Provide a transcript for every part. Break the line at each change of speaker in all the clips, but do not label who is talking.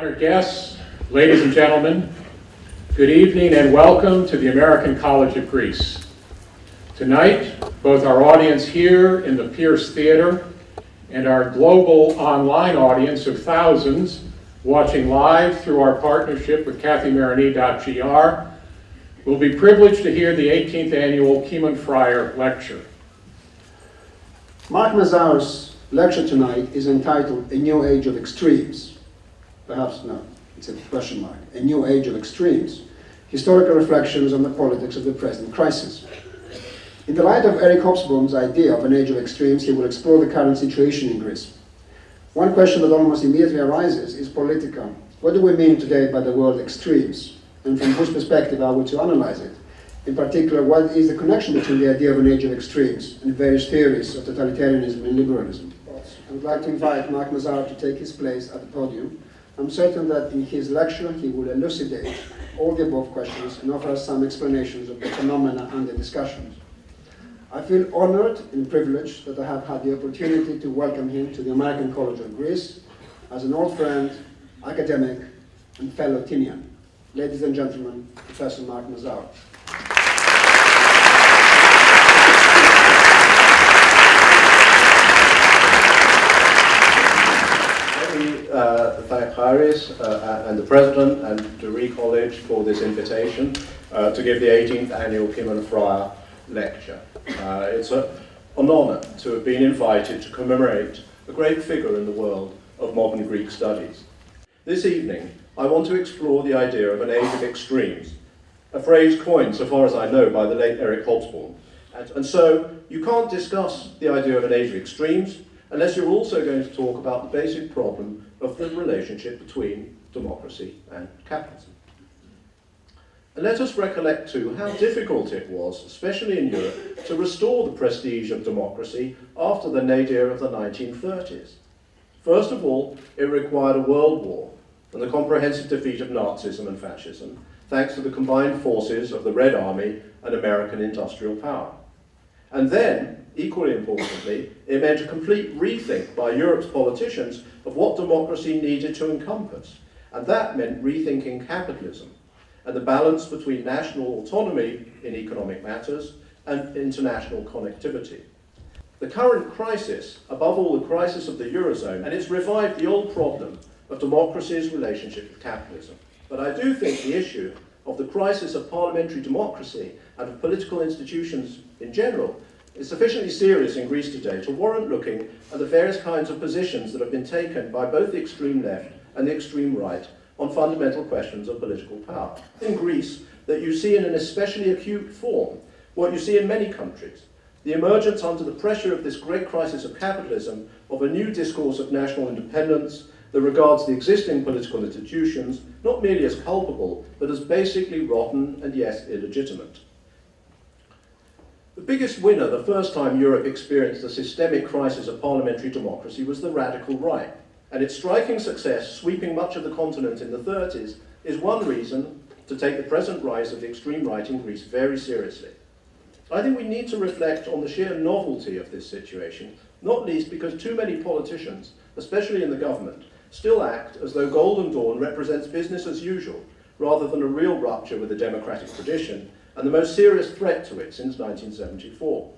Honored guests, ladies and gentlemen, good evening and welcome to the American College of Greece. Tonight, both our audience here in the Pierce Theater and our global online audience of thousands watching live through our partnership with Kathimerini.gr will be privileged to hear the 18th Annual Kimon Friar Lecture.
Mark Mazower's lecture tonight is entitled A New Age of Extremes. Perhaps no, it's a question mark. A New Age of Extremes. Historical reflections on the politics of the present crisis. In the light of Eric Hobsbawm's idea of an age of extremes, he will explore the current situation in Greece. One question that almost immediately arises is political. What do we mean today by the word extremes? And from whose perspective are we to analyze it? In particular, what is the connection between the idea of an age of extremes and various theories of totalitarianism and liberalism? I would like to invite Mark Mazower to take his place at the podium. I'm certain that in his lecture he will elucidate all the above questions and offer us some explanations of the phenomena under discussion. I feel honored and privileged that I have had the opportunity to welcome him to the American College of Greece as an old friend, academic, and fellow Athenian. Ladies and gentlemen, Professor Mark Mazower.
Thank Iris and the President and DEREE College for this invitation to give the 18th Annual Kimon Friar Lecture. It's an honour to have been invited to commemorate a great figure in the world of modern Greek studies. This evening, I want to explore the idea of an age of extremes, a phrase coined, so far as I know, by the late Eric Hobsbawm. And so, you can't discuss the idea of an age of extremes unless you're also going to talk about the basic problem of the relationship between democracy and capitalism. And let us recollect too how difficult it was, especially in Europe, to restore the prestige of democracy after the nadir of the 1930s. First of all, it required a world war and the comprehensive defeat of Nazism and fascism, thanks to the combined forces of the Red Army and American industrial power. And then, equally importantly, it meant a complete rethink by Europe's politicians of what democracy needed to encompass. And that meant rethinking capitalism and the balance between national autonomy in economic matters and international connectivity. The current crisis, above all the crisis of the Eurozone, and it's revived the old problem of democracy's relationship with capitalism. But I do think the issue of the crisis of parliamentary democracy and of political institutions in general is sufficiently serious in Greece today to warrant looking at the various kinds of positions that have been taken by both the extreme left and the extreme right on fundamental questions of political power. In Greece, that you see in an especially acute form what you see in many countries, the emergence under the pressure of this great crisis of capitalism of a new discourse of national independence that regards the existing political institutions not merely as culpable, but as basically rotten and yes, illegitimate. The biggest winner the first time Europe experienced a systemic crisis of parliamentary democracy was the radical right, and its striking success, sweeping much of the continent in the 30s, is one reason to take the present rise of the extreme right in Greece very seriously. I think we need to reflect on the sheer novelty of this situation, not least because too many politicians, especially in the government, still act as though Golden Dawn represents business as usual, rather than a real rupture with the democratic tradition, and the most serious threat to it since 1974.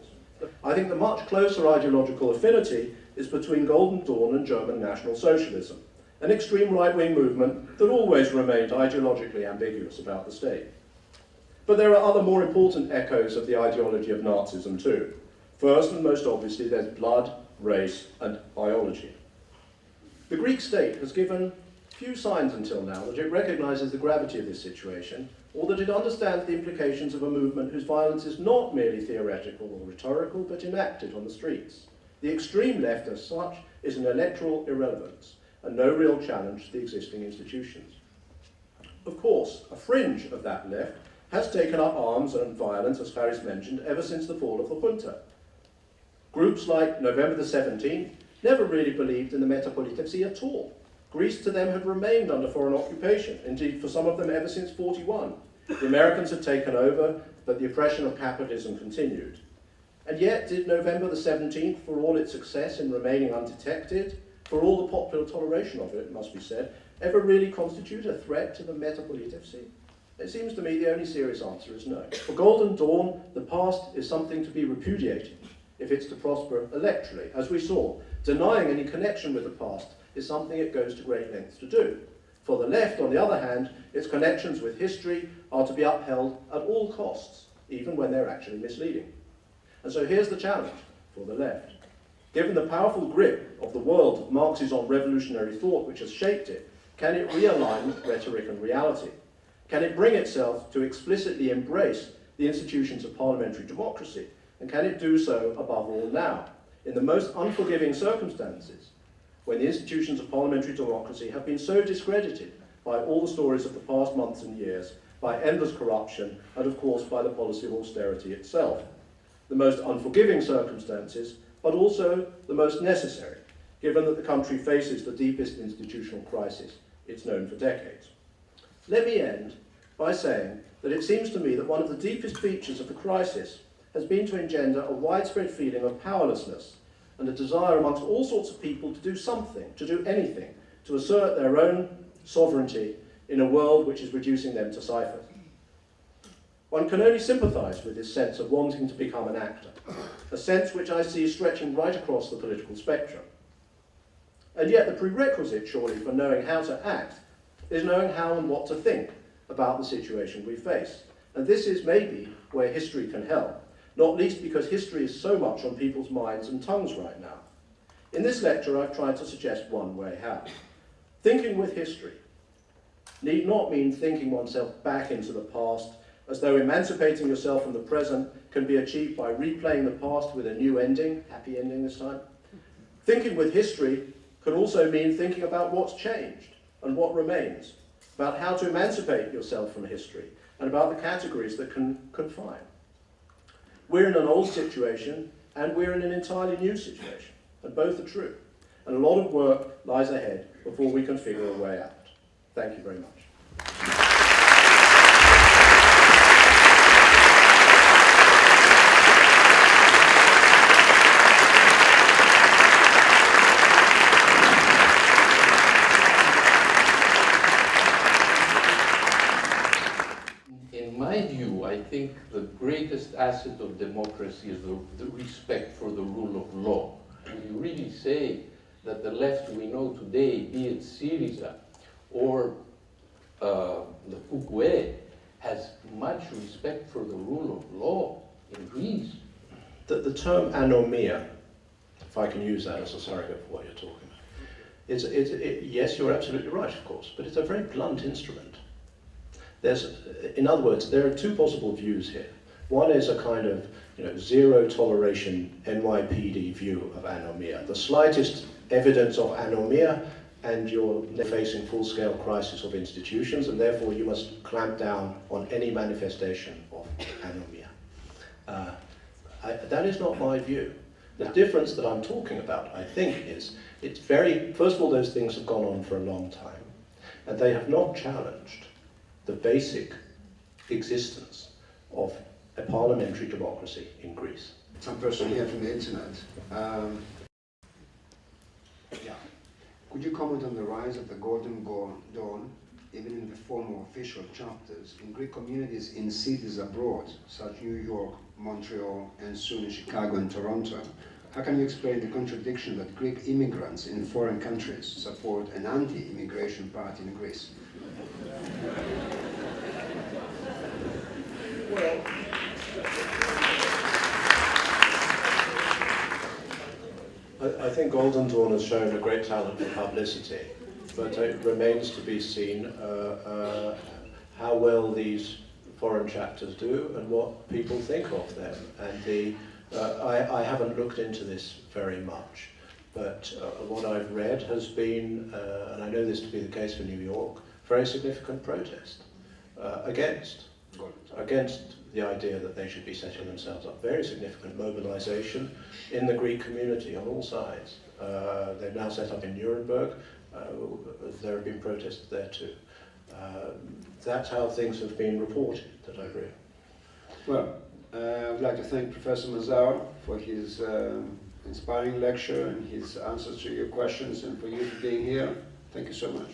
I think the much closer ideological affinity is between Golden Dawn and German National Socialism, an extreme right-wing movement that always remained ideologically ambiguous about the state. But there are other more important echoes of the ideology of Nazism too. First and most obviously, there's blood, race, and biology. The Greek state has given few signs until now that it recognises the gravity of this situation, or that it understands the implications of a movement whose violence is not merely theoretical or rhetorical, but enacted on the streets. The extreme left, as such, is an electoral irrelevance, and no real challenge to the existing institutions. Of course, a fringe of that left has taken up arms and violence, as Faris mentioned, ever since the fall of the junta. Groups like November the 17th never really believed in the metapolitefsi at all. Greece to them had remained under foreign occupation, indeed for some of them ever since 41. The Americans had taken over, but the oppression of capitalism continued. And yet, did November the 17th, for all its success in remaining undetected, for all the popular toleration of it, must be said, ever really constitute a threat to the metapolitevsi? It seems to me the only serious answer is no. For Golden Dawn, the past is something to be repudiated if it's to prosper electorally. As we saw, denying any connection with the past is something it goes to great lengths to do. For the left, on the other hand, its connections with history are to be upheld at all costs, even when they're actually misleading. And so here's the challenge for the left. Given the powerful grip of the world of Marx's on revolutionary thought which has shaped it, can it realign rhetoric and reality? Can it bring itself to explicitly embrace the institutions of parliamentary democracy? And can it do so, above all now, in the most unforgiving circumstances, when the institutions of parliamentary democracy have been so discredited by all the stories of the past months and years, by endless corruption, and of course by the policy of austerity itself? The most unforgiving circumstances, but also the most necessary, given that the country faces the deepest institutional crisis it's known for decades. Let me end by saying that it seems to me that one of the deepest features of the crisis has been to engender a widespread feeling of powerlessness and a desire amongst all sorts of people to do something, to do anything, to assert their own sovereignty in a world which is reducing them to ciphers. One can only sympathise with this sense of wanting to become an actor, a sense which I see stretching right across the political spectrum. And yet the prerequisite, surely, for knowing how to act is knowing how and what to think about the situation we face. And this is maybe where history can help, not least because history is so much on people's minds and tongues right now. In this lecture, I've tried to suggest one way how. Thinking with history need not mean thinking oneself back into the past, as though emancipating yourself from the present can be achieved by replaying the past with a new ending, happy ending this time. Thinking with history can also mean thinking about what's changed and what remains, about how to emancipate yourself from history, and about the categories that can confine. We're in an old situation, and we're in an entirely new situation, and both are true. And a lot of work lies ahead before we can figure a way out. Thank you very much.
In my view, I think the greatest asset of democracy is the respect for the rule of law. We really say that the left we know today, be it Syriza or the PUKUE, has much respect for the rule of law in Greece.
The term anomia, if I can use that as a surrogate for what you're talking about, yes, you're absolutely right, of course, but it's a very blunt instrument. In other words, there are two possible views here. One is a kind of zero toleration NYPD view of anomia. The slightest evidence of anomia and you're facing full-scale crisis of institutions, and therefore you must clamp down on any manifestation of anomia. That is not my view. The difference that I'm talking about, I think, is first of all, those things have gone on for a long time, and they have not challenged the basic existence of a parliamentary democracy in Greece.
Some person here from the internet. Could you comment on the rise of the Golden Dawn, even in the form of official chapters, in Greek communities in cities abroad, such New York, Montreal, and soon in Chicago and Toronto? How can you explain the contradiction that Greek immigrants in foreign countries support an anti-immigration party in Greece?
Well, I think Golden Dawn has shown a great talent for publicity, but it remains to be seen how well these foreign chapters do and what people think of them. And I haven't looked into this very much, but what I've read has been, and I know this to be the case for New York, very significant protest against the idea that they should be setting themselves up. Very significant mobilization in the Greek community on all sides. They've now set up in Nuremberg. There have been protests there too. That's how things have been reported that I've read.
Well, I would like to thank Professor Mazower for his inspiring lecture and his answers to your questions and for you for being here. Thank you so much.